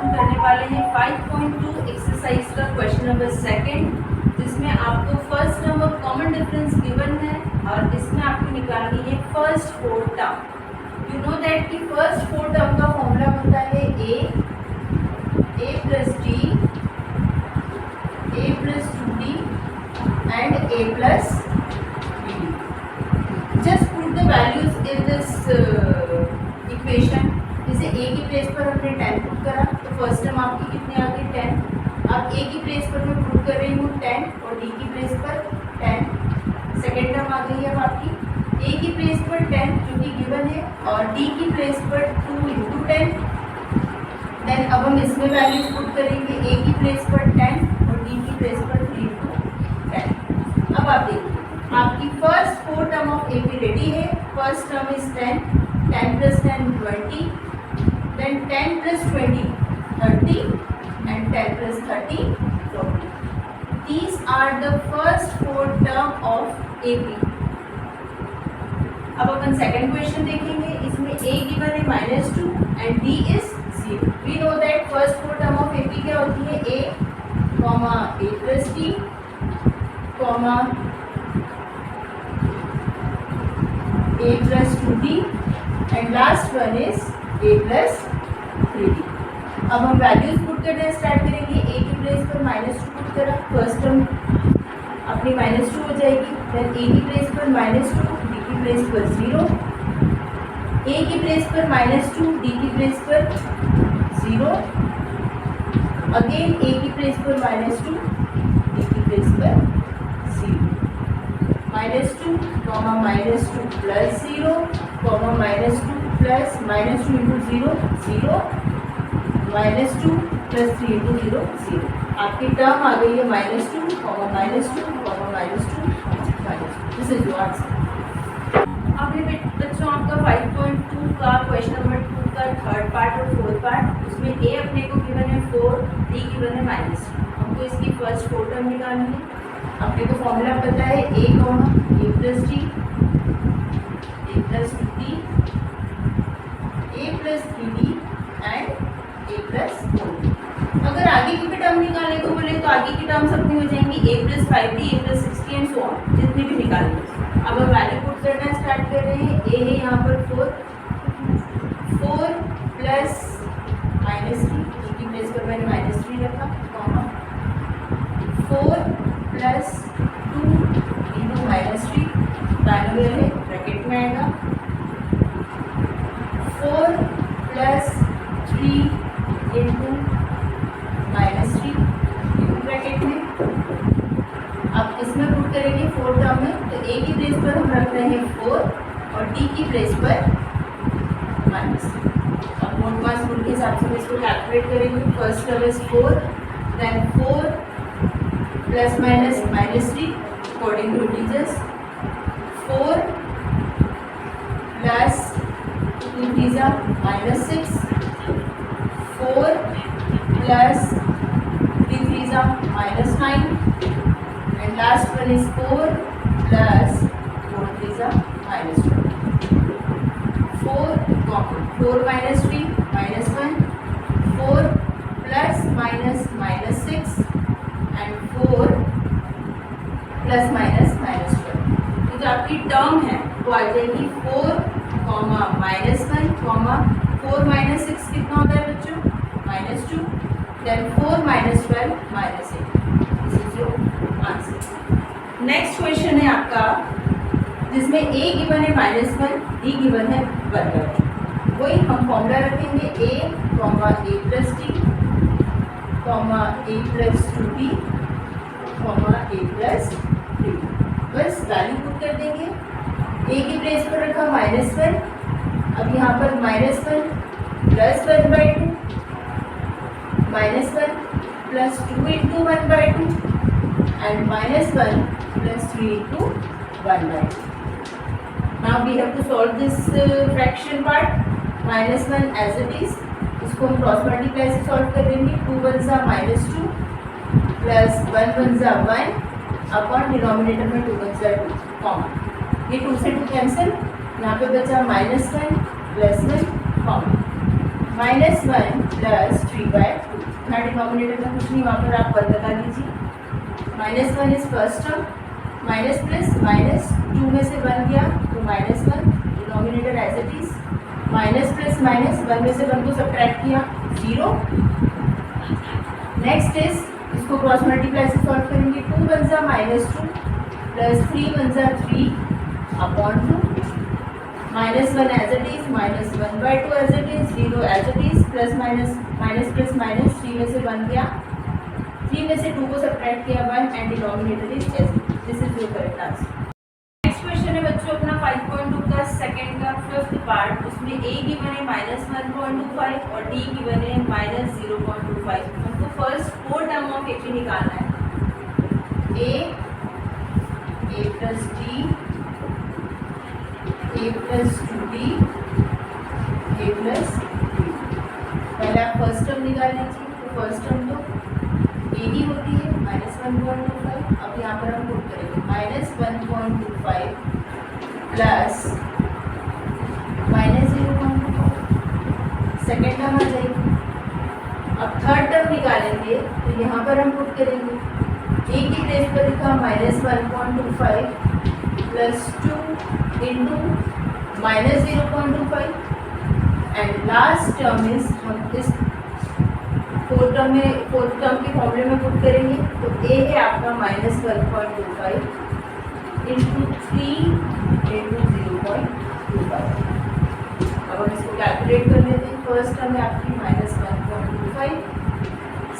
हम करने वाले हैं 5.2 एक्सरसाइज का क्वेश्चन नंबर सेकंड, जिसमें आपको फर्स्ट टर्म और कॉमन डिफरेंस गिवन है और इसमें आपको निकालनी है first four term. You know that कि फर्स्ट फोर टर्म का फॉर्मूला होता है a plus D, a plus 2d and a plus 3d। Just put the values in this equation. जैसे a की प्लेस पर हमने 10 पुट करा तो फर्स्ट टर्म आपकी कितनी आ गई 10। अब a की प्लेस पर मैं पुट कर रही हूँ 10 और d की प्लेस पर 10। सेकेंड टर्म आ गई है अब आपकी a की प्लेस पर 10 जो कि गिवन है और d की प्लेस पर 2 इंटू 10। देन अब हम इसमें वैल्यूज पुट करेंगे a की प्लेस पर 10 और d की प्लेस पर 3 इंटू 10। अब आप देखिए आपकी first four term of a भी रेडी है। First term is 10 plus 10 20, then 10 plus 20 30 and 10 plus 30 40. These are the first four term of AP. अब अपन सेकंड क्वेश्चन देखेंगे। इसमें a गिवन है -2 and d is 0. We know that first four term of AP क्या होती है a plus d, a plus 2d and last one is a plus 3d। अब हम values put करना स्टार्ट करेंगे। a की प्लेस पर -2 पुट करा, फर्स्ट टर्म अपनी -2 हो जाएगी। देन a की प्लेस पर -2, d की प्लेस पर 0, a की प्लेस पर -2, d की प्लेस पर 0, अगेन a की प्लेस पर -2, d की प्लेस पर 0, -2, -2 plus 0, -2 plus -2 into 0 0, -2 plus 3 into 0 0। आपकी टर्म आ गई है -2, -2, -2, दिस इज योर आंसर। अब ये बच्चों आपका 5.2 का क्वेश्चन नंबर 2 का थर्ड पार्ट और फोर्थ पार्ट। उसमें a अपने को गिवन है 4, d गिवन है -3। हमको इसकी फर्स्ट फोर टर्म निकालनी है। अपने को फॉर्मूला पता है a plus d, a plus 2d, a plus 3d and a plus 4d। अगर आगे की भी टर्म निकालने को बोले तो आगे की टर्म्स अपनी हो जाएंगी a plus 5d, a plus 60 and so on, जितनी भी निकालेंगे। अब हम वैल्यू पुट करना स्टार्ट कर रहे हैं। a है यहाँ पर 4 प्लस -3, d की प्लेस पर मैंने -3 रखा, 4 प्लस 2 इंटू -3 बाइनोमियल है, ब्रैकेट में आएगा 4 प्लस 3 इंटू -3 ब्रैकेट में। अब इसमें पुट करेंगे फोर टर्म में तो a की प्लेस पर हम रख रहे हैं 4 और d की प्लेस पर -। अब मोड मास रूल के हिसाब से इसको कैलकुलेट करेंगे। First term is 4, then 4 plus -3 according to integers, 4 plus 2 3 -6, 4 plus 3 3 -9 and last one is 4 plus 4 3 -2, 4 minus 3 -1, 4 plus -6 and 4 plus -12। तो जो आपकी टर्म है वो आ जाएगी 4, -1, 4 - 6 कितना होता है बच्चों -2, then 4 - 12 -8। This is your answer. Next question है आपका जिसमें a गिवन है -1, d गिवन है 1/2। वही हम फॉर्मूला रखेंगे a plus d, a plus 2d, a plus 3। बस वैल्यू पुट कर देंगे। a की प्लेस पर रखा -1, अब यहाँ पर -1 plus 1/2, -1 plus 2 into 1/2 and -1 plus 3 into 1/2। Now we have to solve this fraction part. -1 as it is, इसको हम क्रॉस मल्टीप्लाई से सॉल्व कर देंगे। 2 1 -2 प्लस 1 1 1 अपॉन डिनोमिनेटर में 2 1 2 कॉमन। ये 2 से 2 कैंसिल, यहाँ पे बचा -1 प्लस 1 कॉमन, -1 प्लस 3/2 यहाँ डिनोमिनेटर में कुछ नहीं, वहाँ पर आप 1 लगा दीजिए। -1 is first term, minus plus minus 2 में से 1 गया तो -1, denominator as it is, minus plus minus 1 में से 1 को सब्ट्रैक्ट किया 0। नेक्स्ट इज इसको क्रॉस मल्टीप्लाई से सॉल्व करेंगे, 2 × -2 plus 3 × 3 upon 2, -1 as it is, -1/2 as it is, 0 as it is, plus minus plus minus 3 में से 1 गया, 3 में से 2 को सब्ट्रैक्ट किया 1 एंड डिनोमिनेटर इज एज। This is your correct answer. Next question है बच्चों अपना 5.2 का सेकंड का फिफ्थ पार्ट। उसमें ए गिवन है -1.25 और डी गिवन है -0.25। हमको फर्स्ट 4 टर्म ऑफ ए निकालना है। ए plus D, A plus 2d, a plus 3। पहले आप फर्स्ट टर्म निकाल लीजिए। तो फर्स्ट टर्म तो ए ही होती है -1.25। अब यहाँ पर हम पुट करेंगे -1.25 प्लस -0.25, सेकेंड टर्म आ जाएगी। अब थर्ड टर्म निकालेंगे तो यहाँ पर हम पुट करेंगे, ए की प्लेस पर लिखा -1.25 plus 2 into -0.25 and last term is हम इस फोर्थ टर्म के फॉर्मूले में पुट करेंगे। तो ए है आपका -1.25 इंटू 3 इंटू 0.25। अब हम इसको कैलकुलेट कर लेते हैं। फर्स्ट टर्म है आपकी -1.25,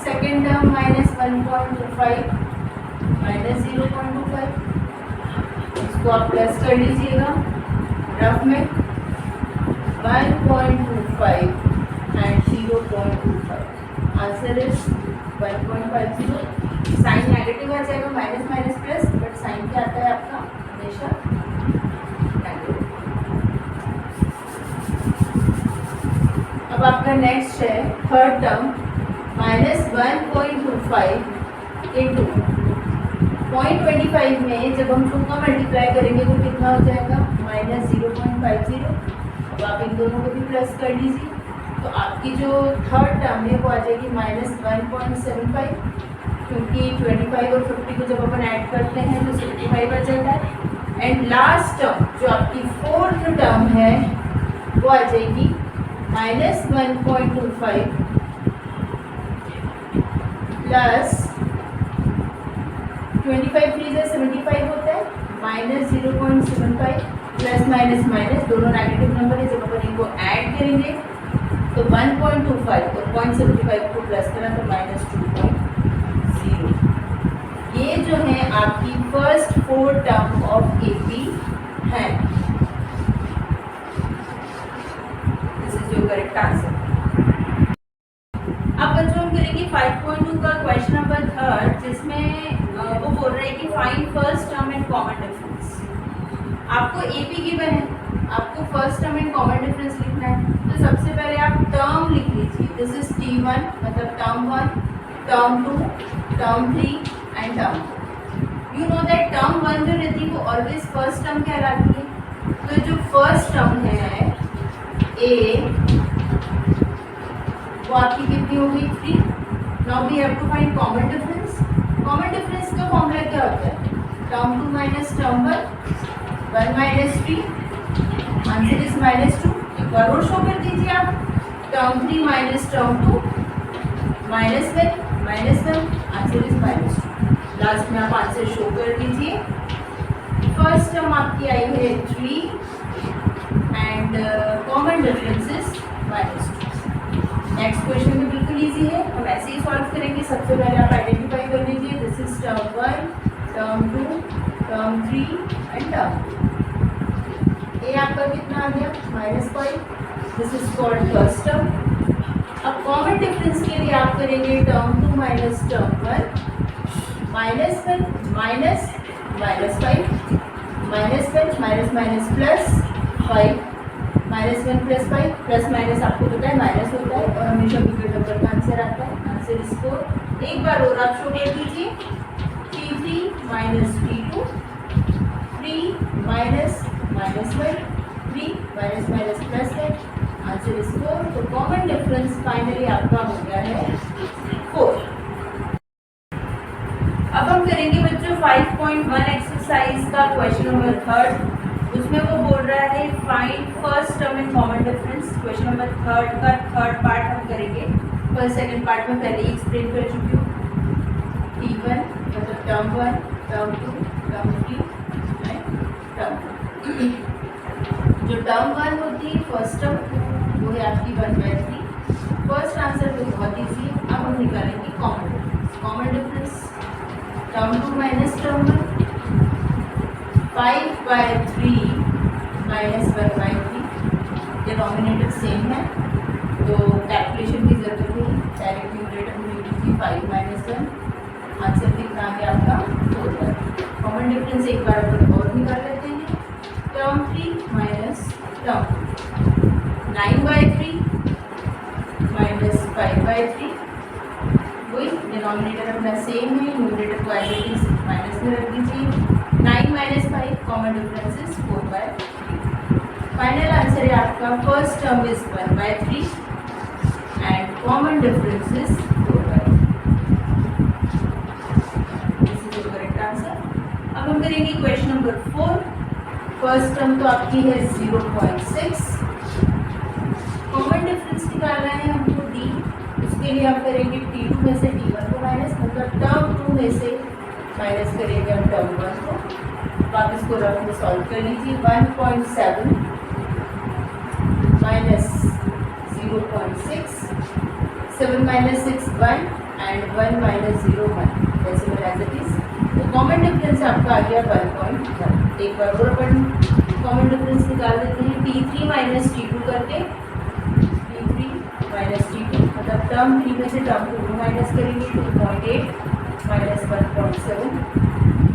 सेकेंड टर्म -1.25 -0.25। इसको आप प्लस कर लीजिएगा रफ में, 1.25 and 0.25। Answer is 1.50। Sign negative आ जाएगा, minus minus plus, but sign क्या आता है आपका हमेशा नेगेटिव। अब आपका नेक्स्ट है थर्ड टर्म -1.25 इंटू 0.25 में जब हम 2 का मल्टीप्लाई करेंगे तो कितना हो जाएगा -0.50। अब आप इन दोनों को भी प्लस कर लीजिए तो आपकी जो थर्ड टर्म है वो आ जाएगी -1.75, क्योंकि 25 और 50 को जब अपन ऐड करते हैं तो 65 आ जाता है। एंड लास्ट टर्म जो आपकी फोर्थ टर्म है वो आ जाएगी -1.25 प्लस 25 3 से 75 होता है, -0.75 प्लस माइनस माइनस दोनों नेगेटिव नंबर है। जब अपन इनको ऐड करेंगे तो 1.25 और 0.75 को प्लस करा तो -2.0। ये जो है आपकी फर्स्ट 4 टर्म ऑफ एपी है। This is your correct answer. अब बच्चों हम करेंगे 5.2 का क्वेश्चन नंबर 3, जिसमें वो बोल रहे हैं कि find first term and common difference. आपको एपी गिवन है, आपको first term and common difference लिखना है। तो सबसे पहले आप टर्म लिख लीजिए। दिस इज T1 मतलब term 1, term 2, term 3 and term 4। You know that term 1 जो रहती है वो ऑलवेज फर्स्ट टर्म कहलाती है। तो जो फर्स्ट टर्म है ए वो आपकी कितनी हो गई 3। Now we have to find common difference. Common difference का फॉर्मूला क्या होता है? Term 2 minus term 1, 1 minus 3, answer is -2। एक बार और शो कर दीजिए आप, term 3 minus term 2, -1, answer is -2। Last में आप आंसर शो कर दीजिए। फर्स्ट टर्म आपकी आई है 3 and common difference is -2। Next question भी बिल्कुल इजी है, हम ऐसे ही सॉल्व करेंगे। सबसे पहले आप आइडेंटिफाई कर लीजिए। This is term 1, term 2, term 3 and term 4। ए आपका कितना आ गया -5। This is called first term. अब कॉमन डिफरेंस के लिए आप करेंगे term 2 minus term 1, -1 minus -5, -1 minus plus 5, -1 plus 5, plus minus आपको पता है माइनस होता है और हमेशा बिगड़ नंबर का आंसर आता है। आंसर इसको एक बार और आप शो कर दीजिए। T3 minus T2, 3 minus -1, 3 minus plus है, आंसर इज 4। तो कॉमन डिफरेंस फाइनली आपका हो गया है 5.1 एक्सरसाइज का क्वेश्चन नंबर 3, उसमें वो बोल रहा है find first term in common difference. Question number 3 का थर्ड पार्ट हम करेंगे। फर्स्ट सेकंड पार्ट में पहले ही एक्सप्लेन कर चुकी हूँ। T1 मतलब term 1, term 2, term 3 and term 4। जो टर्म 1 होती है फर्स्ट टर्म, वो है आपकी 1/3। फर्स्ट आंसर तो बहुत ईजी है। अब हम निकालेंगे common difference. Common difference term 2 minus term 1, 5/3 minus 1/3। Denominator same है तो कैलकुलेशन की जरूरत नहीं, डायरेक्ट न्यूमरेटर में लीजिए 5 माइनस 1। आंसर कितना है आपका 4। कॉमन डिफरेंस एक बार अपन और निकाल लेते हैं। Term 3 minus term 9/3 minus 5/3। वही डिनोमिनेटर अपना सेम है, न्यूमरेटर को एज इट इज माइनस में रख दीजिए। 9 minus 5 common difference is 4/3। Final answer है आपका first term is 1/3 and common difference is 4/3। This is your correct answer. अब हम करेंगे क्वेश्चन नंबर 4। फर्स्ट टर्म तो आपकी है 0.6। कॉमन डिफरेंस निकालना है हमको डी। उसके लिए हम करेंगे T2 में से T1 को माइनस, मतलब टर्म 2 में से माइनस करेंगे हम टर्म 1 को। आप इसको रफ में सॉल्व कर लीजिए। 1.7 minus 0.6, 7 minus 6 1 and 1 minus 0 1, decimal as it is. तो कॉमन डिफरेंस आपका आ गया 1.1। एक बार और अपन कॉमन डिफरेंस निकाल देते हैं। T3 माइनस T2 करके, T3 माइनस T2 मतलब टर्म 3 में से टर्म 2 को माइनस करेंगे। 2.8 माइनस 1.7,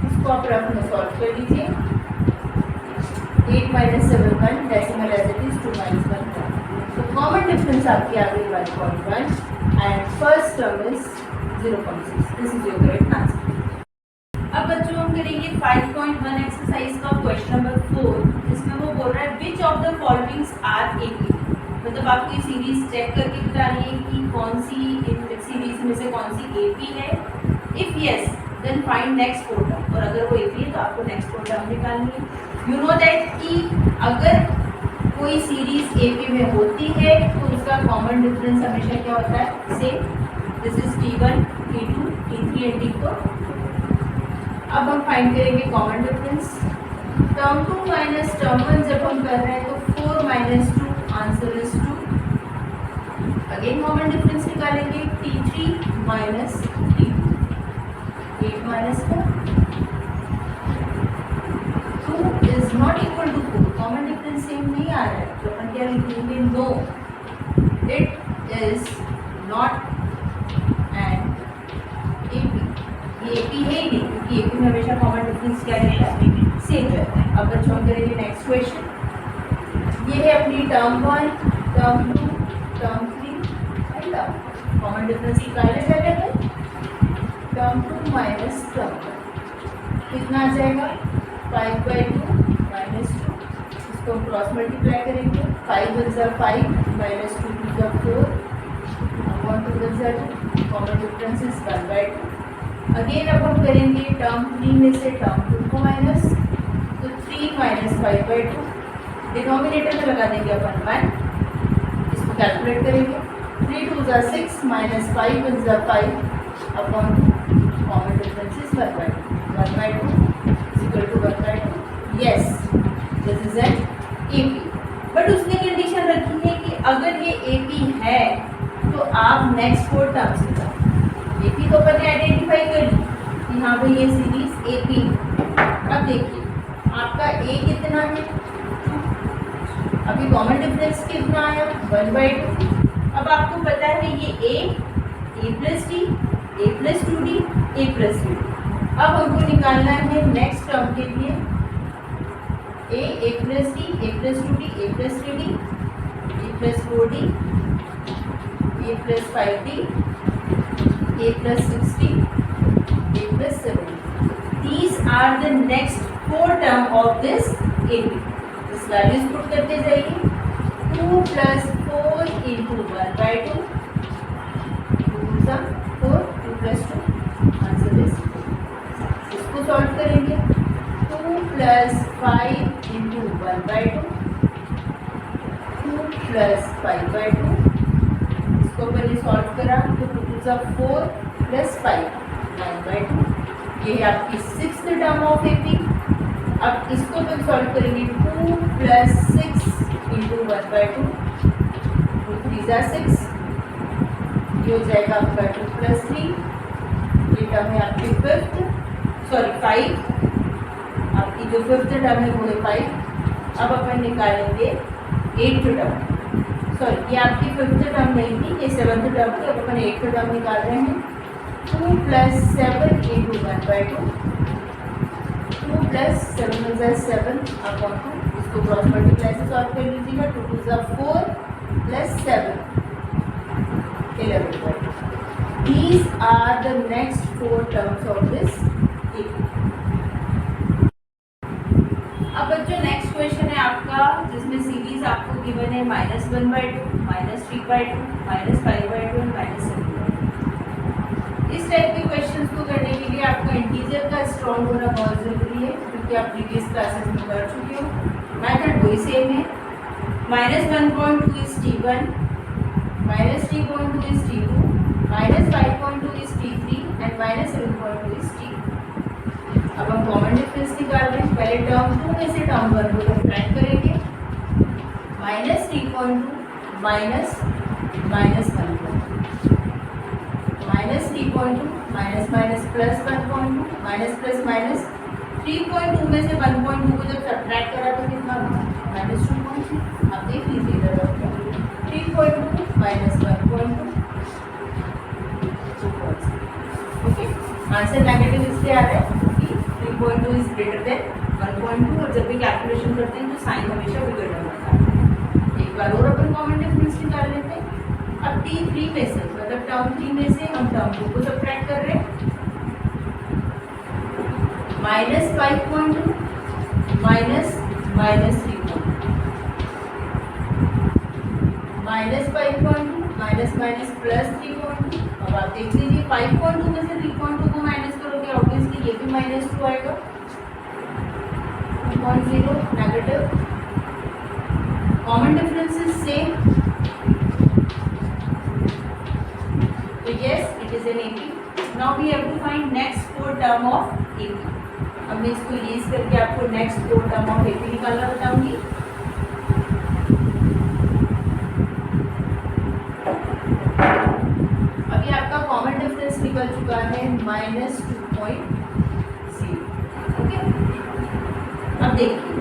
इसको आप रफ में सॉल्व कर लीजिए। 8 minus 7 1, decimal as it is 2 minus 1 1। तो कॉमन डिफरेंस आपकी आ गई 1.1 and first term is 0.6। This is your correct answer. अब बच्चों हम करेंगे 5.1 एक्सरसाइज का क्वेश्चन नंबर 4, जिसमें वो बोल रहा है which of the followings are AP. मतलब आपको ये सीरीज चेक करके बतानी है कि कौन सी इन सीरीज में से कौन सी एपी है। If yes then find next 4 term, और अगर वो एपी है तो आपको नेक्स्ट 4 टर्म निकालनी है। यू नो दैट कि अगर कोई सीरीज एपी में होती है तो उसका कॉमन डिफरेंस हमेशा क्या होता है, same. This is T1, T2, T3 and T4। अब हम फाइंड करेंगे common difference. Term 2 minus term 1 जब हम कर रहे हैं तो 4 minus 2 answer is 2। Again common difference निकालेंगे। T3 minus T2, 8 minus 4, 2 is not equal to 4। Common difference same नहीं आ रहा है तो अपन क्या लिखेंगे, no it is not an AP. ये एपी है ही नहीं, क्योंकि एपी में हमेशा कॉमन डिफरेंस क्या रहता है, सेम रहता है। अब बच्चों हम करेंगे नेक्स्ट क्वेश्चन। ये है अपनी term 1, term 2, term 3 and term. Common difference निकालने जाएगा है टर्म 2 माइनस टर्म 1, कितना आ जाएगा 5/2 माइनस 2। इसको हम क्रॉस मल्टीप्लाई करेंगे। 5 1 जा 5 माइनस 2 2 जा 4 अपॉन 2 1 जा 2। Common difference is 1/2। अगेन अब हम करेंगे टर्म 3 में से टर्म 2 को माइनस, तो 3 माइनस 5/2। डिनोमिनेटर में लगा देंगे अपन 1, इसको कैलकुलेट करेंगे। 3 2 जा 6 माइनस 5 1 जा 5 upon 2। Common difference is 1/2 is equal to 1/2। Yes this is an AP. But उसने कंडीशन रखी है कि अगर ये एपी है तो आप नेक्स्ट 4 टर्म्स निकालें। एपी तो अपन ने आइडेंटिफाई कर ली कि हाँ भाई ये सीरीज एपी। अब देखिए आपका ए कितना है, अभी कॉमन डिफरेंस कितना आया 1/2। अब आपको पता है ये a plus D, A plus 2d, a plus 3d। अब हमको निकालना है नेक्स्ट टर्म के लिए a plus D, A plus 2d, a plus 3d, a plus 4d, a plus 5d, a plus 60, a plus 70. These are the next 4 term of this AP. This values put करते जाइए। 2 plus 4 into 1/2, 2 is 4, 2 plus 2, answer is. इसको solve plus 5 into 1/2, 2 plus 5/2। इसको पहले solve करा तो 2 to ज़ा 4 plus 5 9/2। ये है आपकी 6th टर्म ऑफ एपी। अब इसको फिर सॉल्व करेंगे 2 प्लस 6 इंटू 1/2, 2 3 ज़ा 6, ये हो जाएगा आपका 2 प्लस 3। ये टर्म है आपकी 5, आपकी जो 5th टर्म है वो है 5। अब अपन निकालेंगे 8th टर्म, सॉरी ये आपकी 5th टर्म नहीं थी, ये 7th टर्म थी। अब अपन 8th टर्म निकाल रहे हैं। 2 प्लस 7 इंटू 1/2, 2 प्लस 7 ज़ा 7 अपॉन 2। इसको क्रॉस मल्टीप्लाई से सॉल्व कर लीजिएगा। 2 टू ज़ा 4 plus 7 11/2। These are the next 4 terms of this equation। अब बच्चों नेक्स्ट क्वेश्चन है आपका जिसमें सीरीज आपको गिवन है -1/2, -3/2, -5/2 एंड -7/2। इस टाइप के क्वेश्चंस को करने के लिए आपका इंटीजर का स्ट्रॉन्ग होना बहुत ज़रूरी है, क्योंकि आप प्रीवियस क्लासेस में कर चुके हो। मेथड वही सेम है। -1.2 is T1, -3.2 is T2, -5.2 is T3 and -7.2 is T4। अब हम कॉमन डिफरेंस निकाल रहे हैं। पहले टर्म 2 में से टर्म 1 को सब्ट्रैक्ट करेंगे। -3.2 minus -1.2, -3.2 minus minus plus 1.2, minus plus minus 3.2 में से 1.2 को जब सब्ट्रैक्ट करा तो कितना हुआ? -2.3। आप देख लीजिए इधर 3.2 माइनस 1.2। ओके, आंसर नेगेटिव इसलिए आ रहा है क्योंकि 3.2 इज ग्रेटर देन 1.2 और जब भी कैलकुलेशन करते हैं तो साइन हमेशा बिगड़ना पड़ता है। एक बार और अपन कॉमन डिफरेंस निकाल लेते हैं। अब T3 में से मतलब टर्म 3 में से हम टर्म 2 को सब्ट्रैक्ट कर रहे हैं। -5.2 माइनस -3.2, -5.2 माइनस माइनस प्लस 3.2। अब आप देख लीजिए 5.2 में से 3.2 को माइनस करोगे ऑब्वियसली ये भी -2 आएगा। 2.0 negative. Common difference is same, तो yes it is an AP। Now we have to find next 4 term of AP। अब मैं इसको यूज करके आपको नेक्स्ट 4 टर्म ऑफ AP निकालना बताऊंगी। अभी आपका कॉमन डिफरेंस निकल चुका है -2.0। ओके, अब देखिए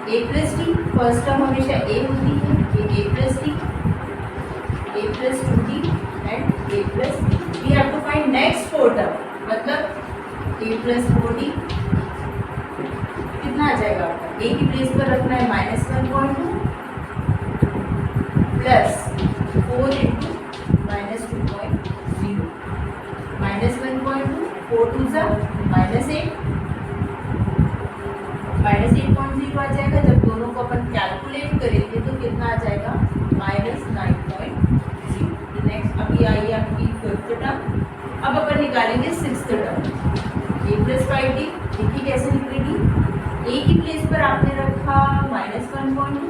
a plus t, first term हमेशा a होती है, ये a plus t, a plus 2t and a plus t. We have to find next 4 term, मतलब a प्लस 4t कितना आ जाएगा आपका? a की प्लेस पर रखना है -1.2 प्लस 4 इंटू -2.0, -1.2 4 टू ज़ा -8, -8.0 आ जाएगा। जब दोनों को अपन कैलकुलेट करेंगे तो कितना आ जाएगा? -9.0। नेक्स्ट अभी आई आपकी 5th टर्म। अब अपन निकालेंगे 6th term. a plus 5t देखिए कैसे निकलेगी। a की प्लेस पर आपने रखा -1.2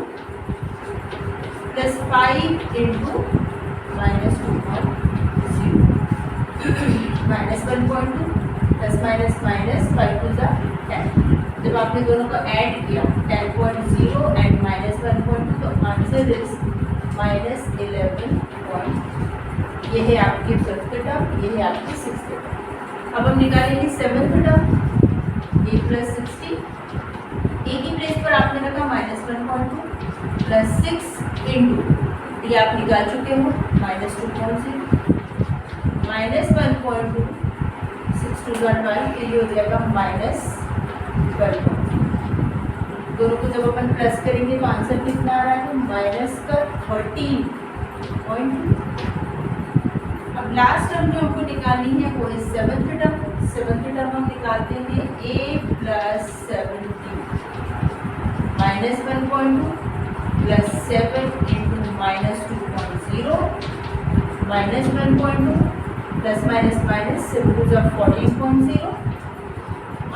plus 5 into -2.0, -1.2 plus minus minus 5 two ज़ा 10। जब आपने दोनों को ऐड किया 10.0 एंड -1.2 तो आंसर इज -11. ये है आपकी 5th टर्म, ये है आपकी 6th टर्म। अब हम निकालेंगे 7th term. a plus 60, a की प्लेस पर आपने रखा -1.2 प्लस 6 इंटू, ये आप निकाल चुके हो -2.0 -1.2 6 टू ज़ा 12, तो ये हो जाएगा -12. दोनों को जब अपन प्लस करेंगे तो आंसर कितना आ रहा है? -13.2। अब लास्ट टर्म जो हमको निकालनी है वो है 7th टर्म। 7th टर्म हम निकालते हैं a plus 7t -1.2 plus 7 into -2.0 -1.2 plus minus minus 7 two ज़ा 14.0।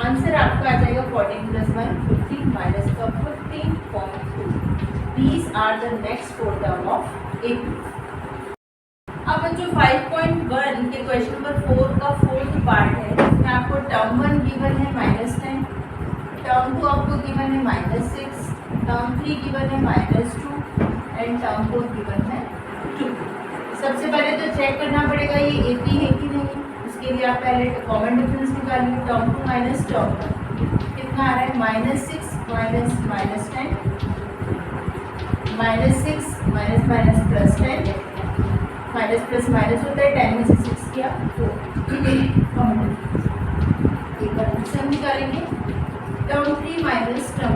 आंसर आपका आ जाएगा 14 + 1 15 माइनस का 15.2। These are the next 4 term of AP। अब जो 5.1 के क्वेश्चन नंबर 4 का 4th पार्ट है, इसमें आपको टर्म 1 गिवन है -10, टर्म 2 आपको गिवन है -6, टर्म 3 गिवन है -2 एंड टर्म 4 गिवन है 2। सबसे पहले तो चेक करना पड़ेगा ये AP है कि नहीं। उसके लिए आप पहले कॉमन डिफरेंस निकालिए। टर्म 2 माइनस टर्म 1 कितना आ रहा है, -6 minus -10, -6 minus minus +10, minus plus minus होता है, 10 में से 6 किया 4। एक बार से हम निकालेंगे टर्म 3 माइनस टर्म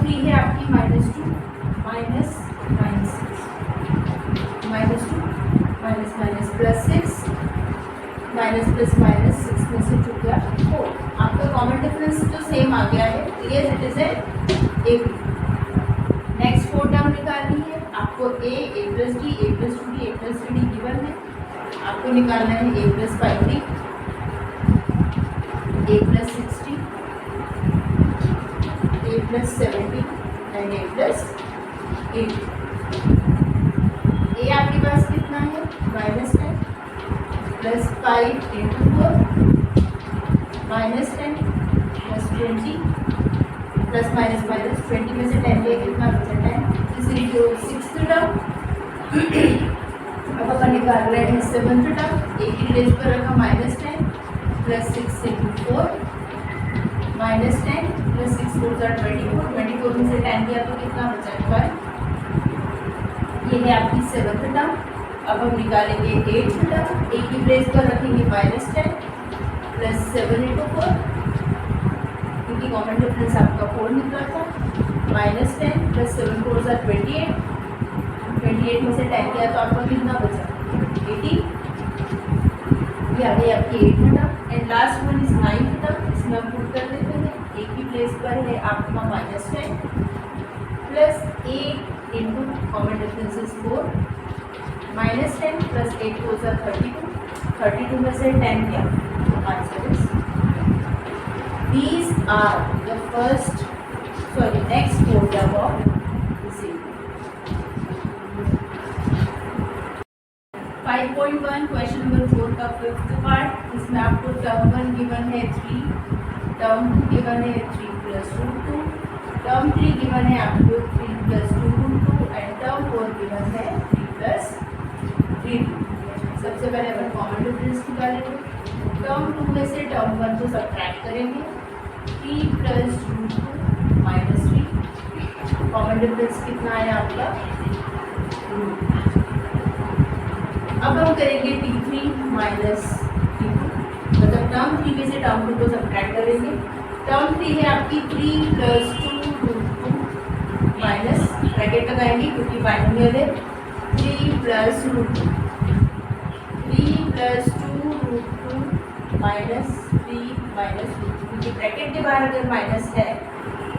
3 है आपकी -2 minus -6 -2 minus minus +6 minus plus minus 6 में से 2 गया 4। आपका कॉमन डिफरेंस तो सेम आ गया है। Yes it is AP। Next 4 term निकालनी है आपको। A + D, A + 2D, A + 3D given है। आपको निकालना है A + 5D, A + 60, A + 70 and A + 80। A आपके पास कितना है, -10 + 5 × 4 -10 + 20 प्लस माइनस माइनस 20 में से 10 लिया कितना बचा, 10। इसलिए जो 6th टर्म अब अपन निकाल रहे हैं 7th टर्म। A की प्लेस पर रखा -10 + 6 × 4 -10 + 6 4 24, 24 में से 10 लिया तो कितना बचा, 5। ये है आपकी 7th टर्म। अब हम निकालेंगे 8th टर्म। A की प्लेस पर रखेंगे -10 + 7 × 4 क्योंकि कॉमन डिफरेंस आपका 4 निकला था, -10 + 7 4 28, 28 में से 10 किया तो आपका कितना बचा, 80। ये आ गई आपकी 8th term. And last one is 9th term. इसमें हम पुट कर देते हैं। A की प्लेस पर है आपका -10 + 8 × कॉमन डिफरेंस इज 4 -10 + 8 4 32, 32 में से 10 किया तो answer is. These are the next 4 term of C। 5.1 question number 4 का 5th पार्ट। इसमें आपको टर्म 1 गिवन है 3, टर्म 2 गिवन है 3 + √2, टर्म 3 गिवन है आपको 3 + 2√2 एंड टर्म 4 गिवन है 3 + 3। सबसे पहले अपन कॉमन डिफरेंस निकालेंगे। टर्म 2 में से टर्म 1 को सब्ट्रैक्ट करेंगे, 3 + √2 -3। कॉमन डिफरेंस कितना आया आपका, √। अब हम करेंगे T3 माइनस T2, मतलब टर्म 3 में से टर्म 2 को सब्ट्रैक्ट करेंगे। टर्म 3 है आपकी 3 + 2√2 माइनस ब्रैकेट लगाएंगे क्योंकि बाइनोमियल है, 3 + √2, 3 + 2√2 -3 -√2, क्योंकि ब्रैकेट के बाहर अगर माइनस है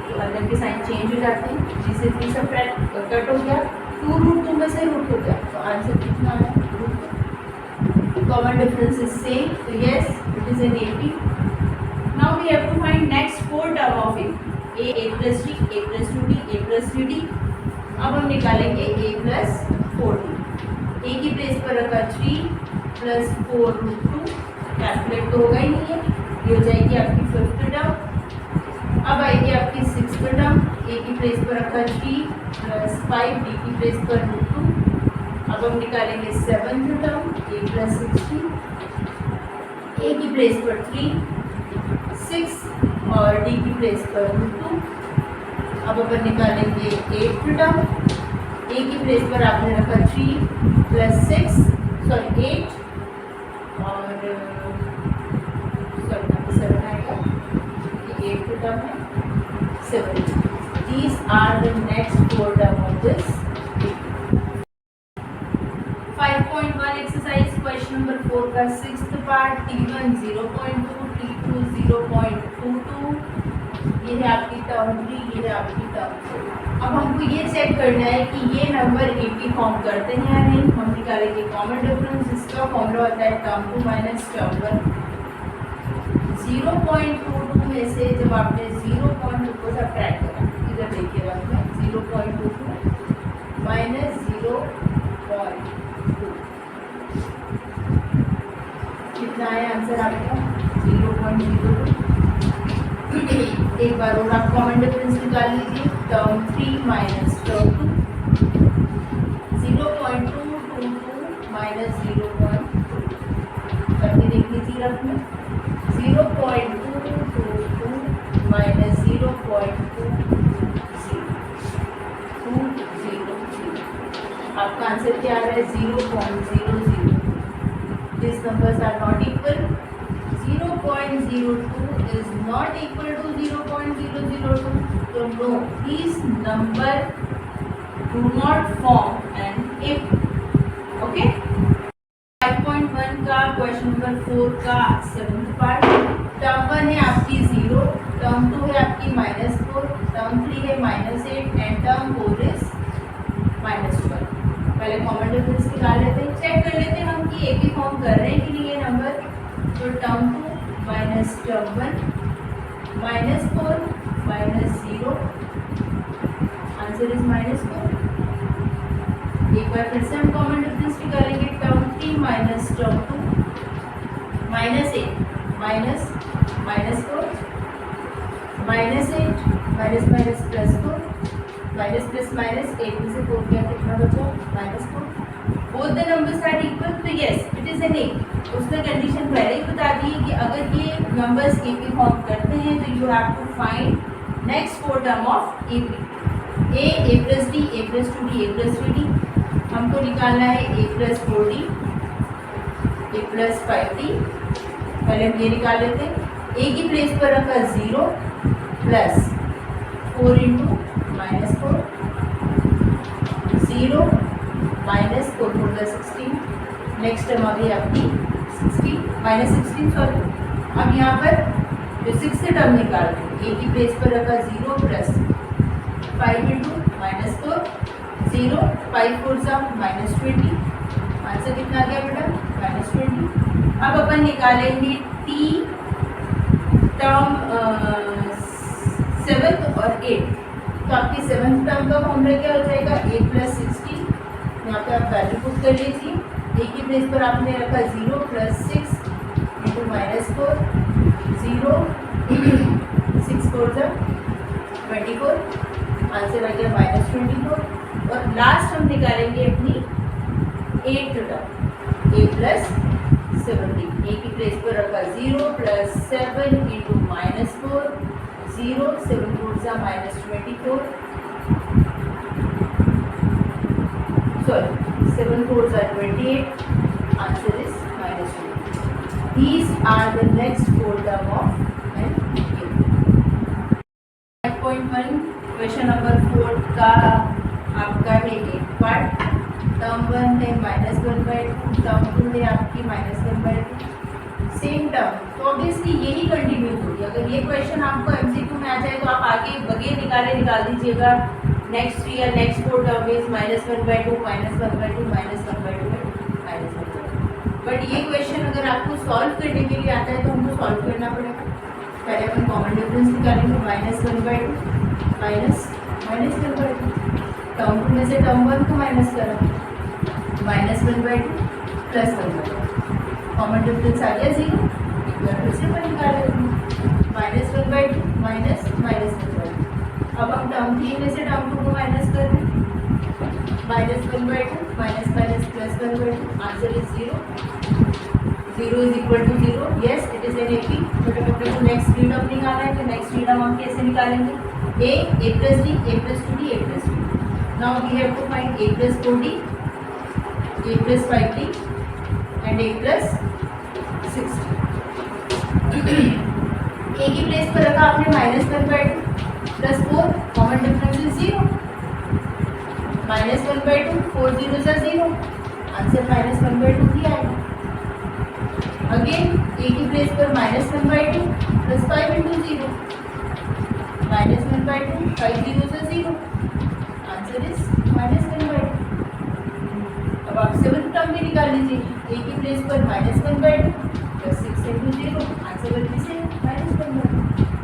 तो अंदर के साइन चेंज हो जाते हैं, जिससे 3 सब्ट्रैक्ट कट हो गया, 2√2 में से रूट हो गया तो आंसर कितना है, √2। कॉमन डिफरेंस इज सेम, तो yes it is in AP। Now we have to find next 4 term of A + D, A + 2D, A + 3D। अब हम निकालेंगे A + 4D। A की प्लेस पर रखा 3 + 4√2, कैलकुलेट तो होगा ही नहीं है, ये हो जाएगी आपकी 5th टर्म। अब आएगी आपकी 6th टर्म। A की प्लेस पर रखा 3 + 5, D की प्लेस पर √2। अब हम निकालेंगे 7th टर्म, A + 60, A की प्लेस पर 3 6 और D की प्लेस पर √2। अब अपन निकालेंगे 8th टर्म। A की प्लेस पर आपने रखा 3 + 6 8 और 7 आएगा, 8th टर्म है 7। These are the next 4 term of this। 5.1 exercise question number 4 का 6th पार्ट। T1 0.2, T2 0.22। ये है आपकी टर्म 3, ये है आपकी टर्म 4। अब हमको ये चेक करना है कि ये नंबर AP फॉर्म करते हैं या नहीं। हम निकालेंगे कॉमन डिफरेंस, इसका फॉर्मूला होता है टर्म 2 माइनस टर्म 1। 0.22 में से जब आपने 0.2 को सब्ट्रैक्ट करा, इधर देखिएगा, 0.22 माइनस 0.2 कितना है आंसर आपका? 0.02। एक बार और आप कॉमन डिफरेंस निकाल लीजिए, टर्म 3 माइनस टर्म 2, 0.222 माइनस 0.2 करके देख लीजिए रफ में, 0.222 माइनस 0.200। आपका आंसर क्या आ रहा है? 0.00। These numbers are not equal. 0.02 is not equal to 0.002. So no, these number do not form an if. Okay? 5.1 का क्वेश्चन नंबर 4 का 7th पार्ट। टर्म 1 है आपकी 0, टर्म 2 है आपकी -4, टर्म 3 है -8 एंड टर्म 4 इज -12। पहले कॉमन डिफरेंस निकाल लेते हैं, चेक कर लेते हैं हम कि एक ही फॉर्म कर रहे हैं कि नहीं ये नंबर। तो term 2 minus term 1 -4 -0, answer is -4। एक बार फिर से हम कॉमन डिफरेंस निकालेंगे, term 3 minus term 2 -8 minus -4 -8 minus minus +4 minus plus minus 8 में से 4 गया, कितना बचा? -4। Both the numbers are equal, तो yes it is an A. उसमें कंडीशन पहले ही बता दी कि अगर ये नंबर्स ए पी फॉर्म करते हैं तो you have to find next 4 term of A P. A plus D, A plus 2डी, ए प्लस 3डी। हमको निकालना है ए प्लस 4डी, ए प्लस 5डी। पहले हम ये निकाल लेते हैं। ए की प्लेस पर रखा 0 plus 4 into -4, 0 minus 4 4 16। Next term अभी आपकी 16 -16 सॉरी। अब यहाँ पर जो 6 से टर्म निकाल रहे हैं, ए की प्लेस पर रखा 0 प्लस 5 इंटू -4, 0 5 4 -20। आंसर कितना आ गया बेटा? -20। अब अपन निकालेंगे टी टर्म 7th और 8th। तो आपकी 7th टर्म का फॉर्मूला क्या हो जाएगा? 8 प्लस 16। यहाँ पे आप वैल्यू पुट कर लीजिए। ए की प्लेस पर आपने रखा 0 प्लस 6 इंटू -4, 0 6 4 24, आंसर आ गया -24। और लास्ट हम निकालेंगे अपनी 8th टर्म, ए प्लस 17। ए की प्लेस पर रखा 0 plus 7 into -4, 0 7 4 -24, sorry 7 4 28, answer is -2. These are the next 4 term of an equation. 5.1 question number 4 का आपका है एक पार्ट। टर्म 1 है -1/2, टर्म 2 है आपकी -1/2, सेम टर्म। तो ऑब्वियसली यही कंटिन्यू होगी। अगर ये क्वेश्चन आपको एमसीक्यू में आ जाए तो आप आगे बगैर निकाल दीजिएगा। नेक्स्ट 3 या नेक्स्ट 4 टर्म इज -1/2 -1/2 -1/2 -1/2। बट ये क्वेश्चन अगर आपको सॉल्व करने के लिए आता है तो हमको सॉल्व करना पड़ेगा। पहले अपन कॉमन डिफरेंस निकालेंगे, -1/2 -1/2। टर्म 2 में से टर्म 1 को माइनस करा, -1/2 प्लस 1/2। कॉमन डिफरेंस आ गया 0। एक बार फिर से अपन निकाल लेते हैं, -1/2 -1/2। अब हम टर्म 3 में से टर्म 2 को माइनस कर रहे हैं, -1/2 minus plus 1/2, answer is 0। 0 is equal to 0, yes it is an AP. But अपने को नेक्स्ट फ्रीडम निकालना है, तो नेक्स्ट फ्रीडम हम कैसे निकालेंगे? A plus D, A plus 2डी, ए plus 3। Now we have to find a plus 4डी, ए प्लस 5डी एंड ए प्लस 6डी। ए की प्लेस पर रखा आपने -1/2 plus 4, common difference is 0। -1/2 4 0 0, answer -1/2 ही आएगा। अगेन ए की प्लेस पर -1/2 प्लस 5 इंटू 0, -1/2 5 0 0, आंसर इज -1/2। अब आप 7th टर्म भी निकाल लीजिए। ए की प्लेस पर -1/2 प्लस 6 इंटू 0, आंसर से गलती से माइनस कर दिया।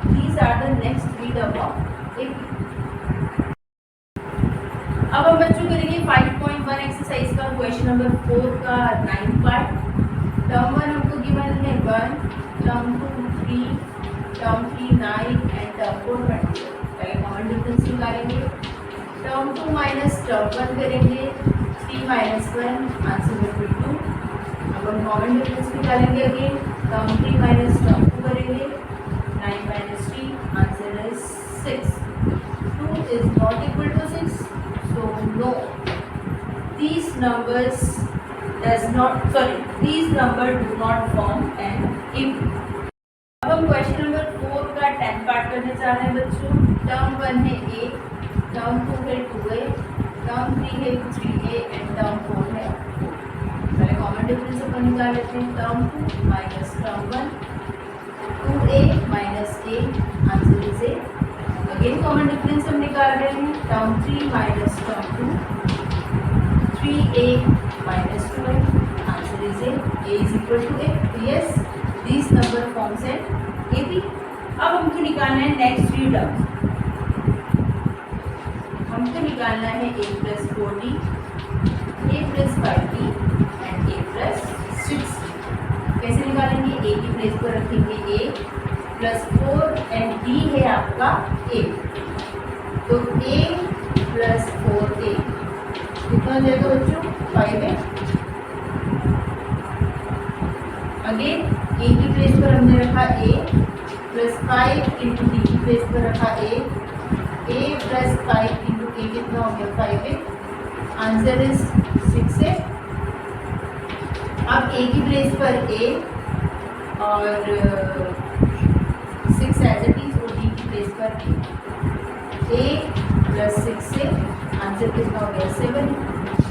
These are the next 3 term of A. अब हम बच्चों करेंगे 5.1 एक्सरसाइज का क्वेश्चन नंबर 4 का 9 पार्ट। टर्म 1 हमको गिवन है 1, टर्म 2 3, टर्म 3 9 एंड टर्म 4 20। पहले कॉमन डिफरेंस निकालेंगे। टर्म 2 माइनस टर्म 1 करेंगे, 3 माइनस 1 आंसर बिल्कुल 2। अब हम कॉमन डिफरेंस निकालेंगे अगेन। टर्म 3 माइनस टर्म 2 करेंगे, 9 minus 3 answer is 6। 2 is not equal to 6, so no, these numbers these numbers do not form an if। अब हम question number 4 का 10 part करने जा रहे हैं बच्चों। टर्म 1 है a, टर्म 2 है 2a, टर्म 3 है 3a एंड टर्म 4 है 4। पहले कॉमन डिफरेंस अपन निकाल लेते हैं। Term 2 minus term 1, 2a minus a answer is a। Again common difference हम निकाल रहे हैं। Term 3 minus term 2, 3a minus 2a answer is a is equal to a। Yes, this number forms an ab। अब हमको निकालना है next 3 term. हमको निकालना है a plus 4d, a plus 5d and a plus 6। कैसे निकालेंगे? a की प्लेस पर रखेंगे a प्लस 4 एंड d है आपका a, तो a प्लस 4a कितना हो जाएगा बच्चों? 5a। अगेन a की प्लेस पर हमने रखा a प्लस 5 इंटू d की प्लेस पर रखा a प्लस 5 इंटू a कितना हो गया? 5a answer is 6a। अब a की प्लेस पर a और 6 एज इट इज, और d की प्लेस पर a प्लस 6 से आंसर कितना हो गया? 7।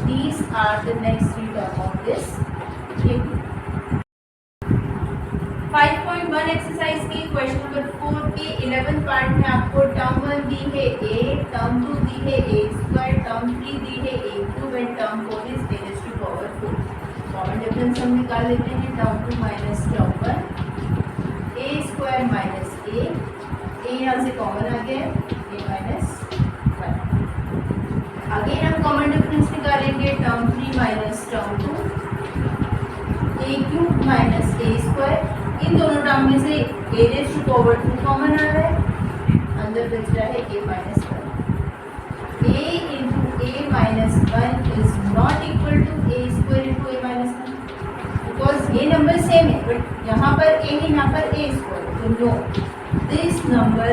These are the next 3 term of this table. 5.1 exercise की क्वेश्चन नंबर 4 के 11 पार्ट में आपको टर्म 1 दी है a, टर्म 2 दी है a स्क्वायर, टर्म 3 दी है a cube and term 4 is a raised to power 4। Common difference हम निकाल लेते हैं। Term 2 minus term 1, a square minus a यहाँ से कॉमन आ गया है, a माइनस 1। अगेन हम कॉमन डिफरेंस निकालेंगे। Term 3 minus term 2, a cube minus a square. इन दोनों टर्म में से a raise to power 2 common आ रहा है, अंदर बच रहा है a minus 1। a into a minus 1 is not equal to a square into a minus 1, because ये नंबर सेम है, बट यहाँ पर a है, यहाँ पर a स्क्वायर, तो no, this number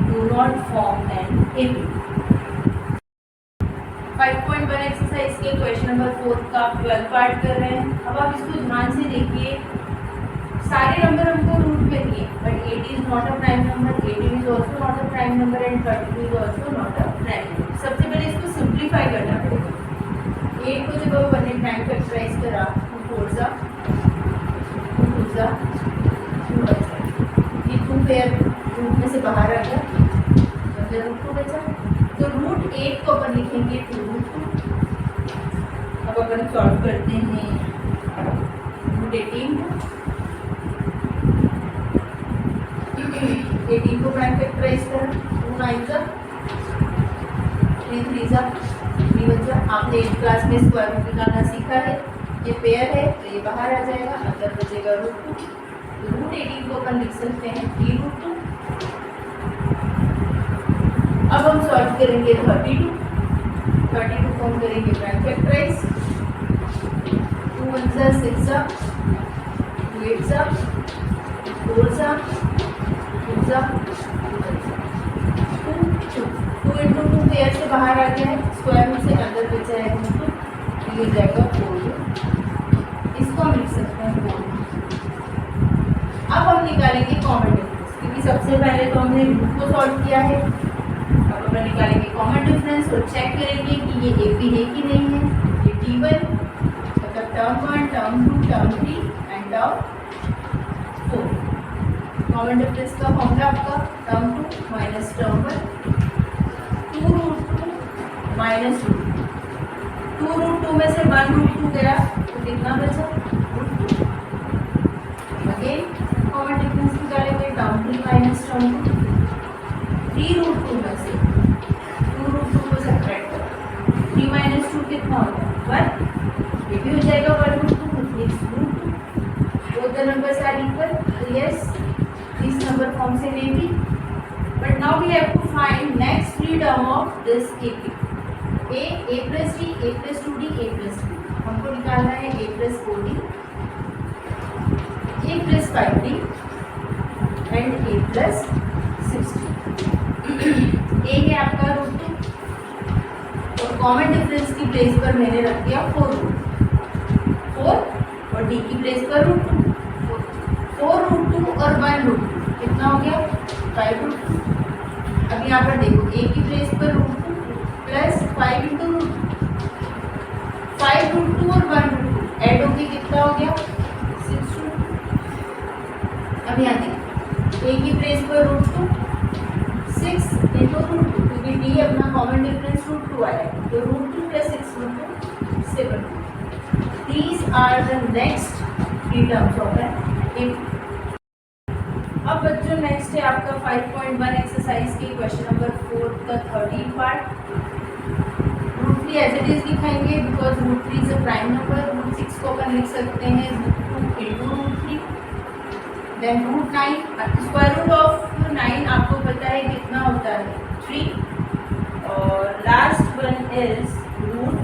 do not form an ab। 5.1 exercise के question number 4 का 12 पार्ट कर रहे हैं। अब आप इसको ध्यान से देखिए। सारे नंबर हमको रूट में दिए, but 80 is not a prime number, 80 is also not a prime number and 32 is also not a prime number. सबसे पहले इसको सिंप्लीफाई करना पड़ेगा। 8 को जब हम 1 ने प्राइम फैक्टराइज करा, 4 सा 2 सा 2 बचा, ये 2 पेयर रूट में से बाहर आ गया, मतलब रूट 2 बचा, तो रूट 8 को अपन लिखेंगे 2 रूट 2। अब अपन सॉल्व करते हैं रूट 18 को प्राइम फैक्टराइज करा, 2 9 सा 3 3 सा 3 बचा। आपने 8th क्लास में स्क्वायर रूट निकालना सीखा है। ये पेयर है तो ये बाहर आ जाएगा, अंदर बचेगा रूट 2। तो रूट 18 को अपन लिख सकते हैं 3 रूट 2। अब हम सॉल्व करेंगे 32 को हम करेंगे प्राइम फैक्टराइज। 2 1 सा 6 सा 2 8 सा 4 सा 2 सा 2 इंटू 2 पेयर से बाहर आ गया है, स्क्वायर रूट से अंदर बचा है 2, तो ये जाएगा 4। इसको हम लिख सकते हैं 4। अब हम निकालेंगे कॉमन डिफरेंस, क्योंकि सबसे पहले तो हमने रूट को सॉल्व किया है। अब हम निकालेंगे कॉमन डिफरेंस और चेक करेंगे कि ये ए पी है कि नहीं है। ये T1 मतलब term 1, term 2, term 3 and term 4। Common difference का फॉर्मूला आपका term 2 minus term 1, 2 root 2 minus root 2 root 2 में से 1 रूट 2 गया तो कितना बचा? Root 2। Again common 3 minus term 2, 3 root 2 में से 2 रूट 2 को सब्ट्रैक्ट करो, 3 माइनस 2 कितना होगा 1, ये भी हो जाएगा 1 root 2 is root 2, both the numbers are equal, so yes this number forms an AP. But now we have to find next three term of this AP. A plus D, A plus 2D, A plus 3. हमको निकालना है A plus 4D, A plus 5D and A plus 6D. A है आपका root 2 और common difference की place पर मैंने रख दिया 4 और D की प्लेस पर रूट 2, 4 रूट 2 और 1 रूट 2 कितना हो गया 5 रूट 2. अब यहाँ पर देखो A की प्लेस पर root 2 plus 5 into root 5 root 2 और 1 रूट 2 ऐड होके कितना हो गया 6 रूट 2. अब यहाँ देखो A की प्लेस पर रूट 2 6 इंटू रूट 2 क्योंकि D अपना कॉमन डिफरेंस रूट 2 आया है तो root 2 plus 6 root 2 7. These are the next three terms of an AP. अब बच्चों नेक्स्ट है आपका 5.1 एक्सरसाइज की क्वेश्चन नंबर 4 का 13 part. Root 3 as it is लिखाएंगे because root 3 is a prime number. Root 6 को अपन लिख सकते हैं root 2 into root 3. Then root 9 square root of 9 आपको पता है कितना होता है 3. और last one is root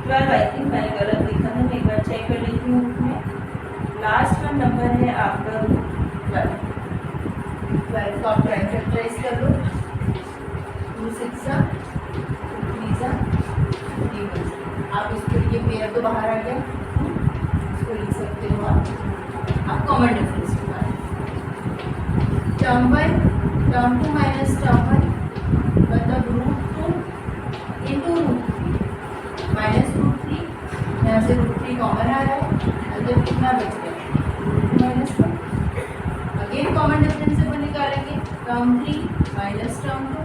12. I think मैंने गलत लिखा था, मैं एक बार चेक कर लेती हूँ. उसमें लास्ट वन नंबर है आपका रूट 12 को आप प्राइम फैक्टराइज कर लो. 2 6 3 3 आप इसको ये पेयर तो बाहर आ गया, इसको लिख सकते हो आप कॉमन डिफरेंस के बारे में. टर्म 1 टर्म 2 माइनस टर्म 1 मतलब root 2 into root 3 minus root 3. यहाँ से रूट 3 कॉमन आ रहा है मतलब कितना बच गया माइनस 1. अगेन कॉमन डिफरेंस से वो निकालेंगे टर्म 3 माइनस टर्म 2.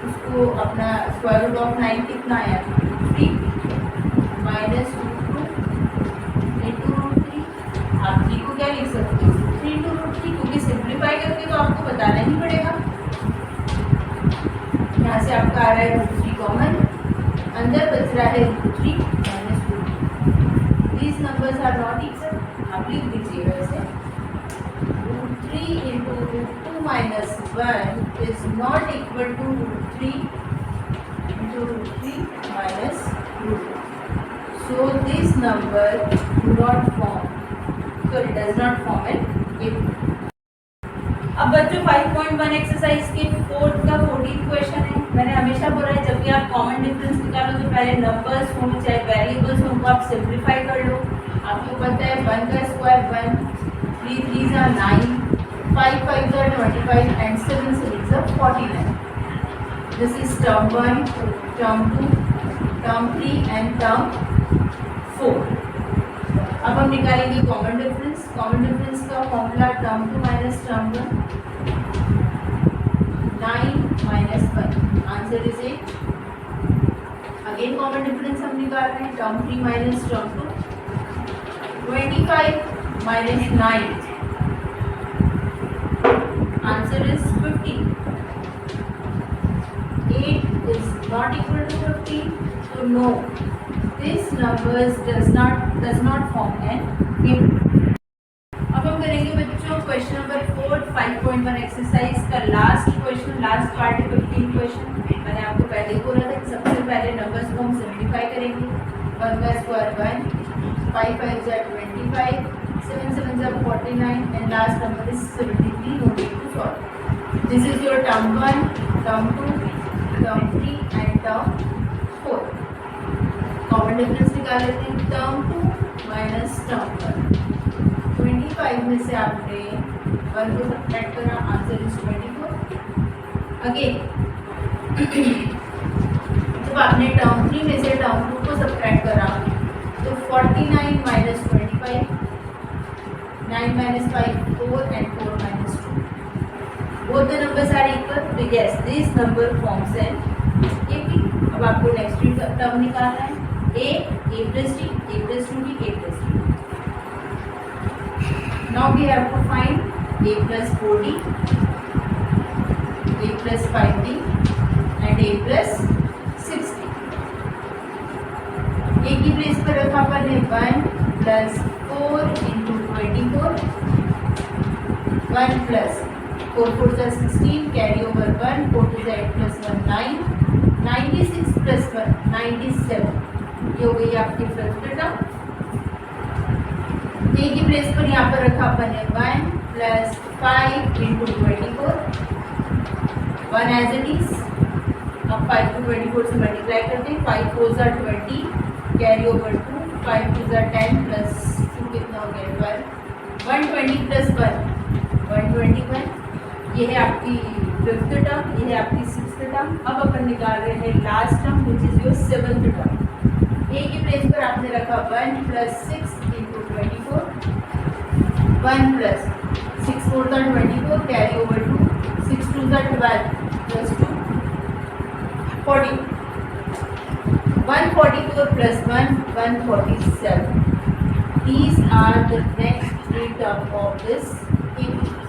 उसको अपना स्क्वायर रूट ऑफ 9 कितना आया 3 माइनस रूट 2 इंटू रूट 3. आप 3 को क्या लिख सकते हो 3 इंटू रूट 3 क्योंकि सिंप्लीफाई करके तो आपको बताना ही पड़ेगा. यहाँ से आपका आ रहा है रूट 3 कॉमन, अंदर बच रहा है root 3 minus root 2. These numbers are not equal. आप लिख दीजिए वैसे root 3 into root 2 minus 1 is not equal to root 3 into root 3 minus root 2. So this number do not form, so it does not form an AP. अब बच्चों 5.1 exercise के 4th का 14th question है. मैंने हमेशा बोला है जब भी आप कॉमन डिफरेंस निकालो तो पहले नंबर्स हों चाहे वेरिएबल्स हों उनको आप सिंप्लीफाई कर लो. आपको पता है 1 का square 1, 3 3s are 9, 5 5s are 25 and 7 7s are 49. This is term 1, term 2, term 3 and term 4. अब हम निकालेंगे कॉमन डिफरेंस. कॉमन डिफरेंस का formula term 2 minus term 1 9 minus 1 answer is 8. Again common difference हम निकाल रहे हैं term 3 minus term 2 25 minus 9 answer is 50. 8 is not equal to 50, so no, this numbers does not form an AP. अब हम करेंगे बच्चों question number 4 5.1 exercise का last question. Last part है 15 क्वेश्चन. मैंने आपको पहले बोला था कि सबसे पहले नंबर्स को हम सिम्प्लीफाई करेंगे. 1 का square 1, 5 5s are 25, 7 7s are 49 and last number is 73. No need to solve. This is your term 1, term 2, term 3 and term 4. Common difference निकाल लेते हैं. टर्म 2 माइनस टर्म 1 25 में से आपने 1 को सब्ट्रैक्ट करा आंसर इज 24. अगेन जब आपने टर्म 3 में से टर्म 2 को सब्ट्रैक्ट करा तो 49 minus 25, 9 minus 5 4 and 4 minus 2. Both the numbers are equal. So yes, this number forms an AP. अब आपको नेक्स्ट टर्म निकालना है A plus D, A plus 2D, A plus 3. Now we have to find a plus 4d, a plus 5d and a plus 6d. a की place पर रखा अपन है 1 plus 4 into 24, 1 plus 4 4 is 16, carry over 1, 4 to the 8 plus 1 9, 96 plus 1 97. ये हो गई आपकी fifth term. A की place पर यहाँ पर रखा अपन है 1 plus 5 into 24, 1 as it is। अब 5 को 24 से मल्टीप्लाई करते हैं, 5 4 are 20, carry over 2, 5 2 are 10 plus 2 कितना हो गया 12, 120 प्लस 1 121। ये है आपकी फिफ्थ टर्म, ये है आपकी सिक्स्थ टर्म। अब अपन निकाल रहे हैं last term which is your seventh term. A की प्लेस पर आपने रखा 1 plus 6 into 24, 1 plus 6 4 are 24, carry over 2, 6 2 are 12 plus 2 40, 144 plus 1 147. These are the next three terms of this equation.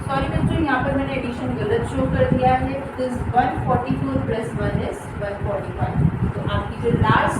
Sorry बच्चों, यहाँ पर मैंने एडिशन गलत शो कर दिया है। This 144 plus 1 is 145। तो आपकी जो लास्ट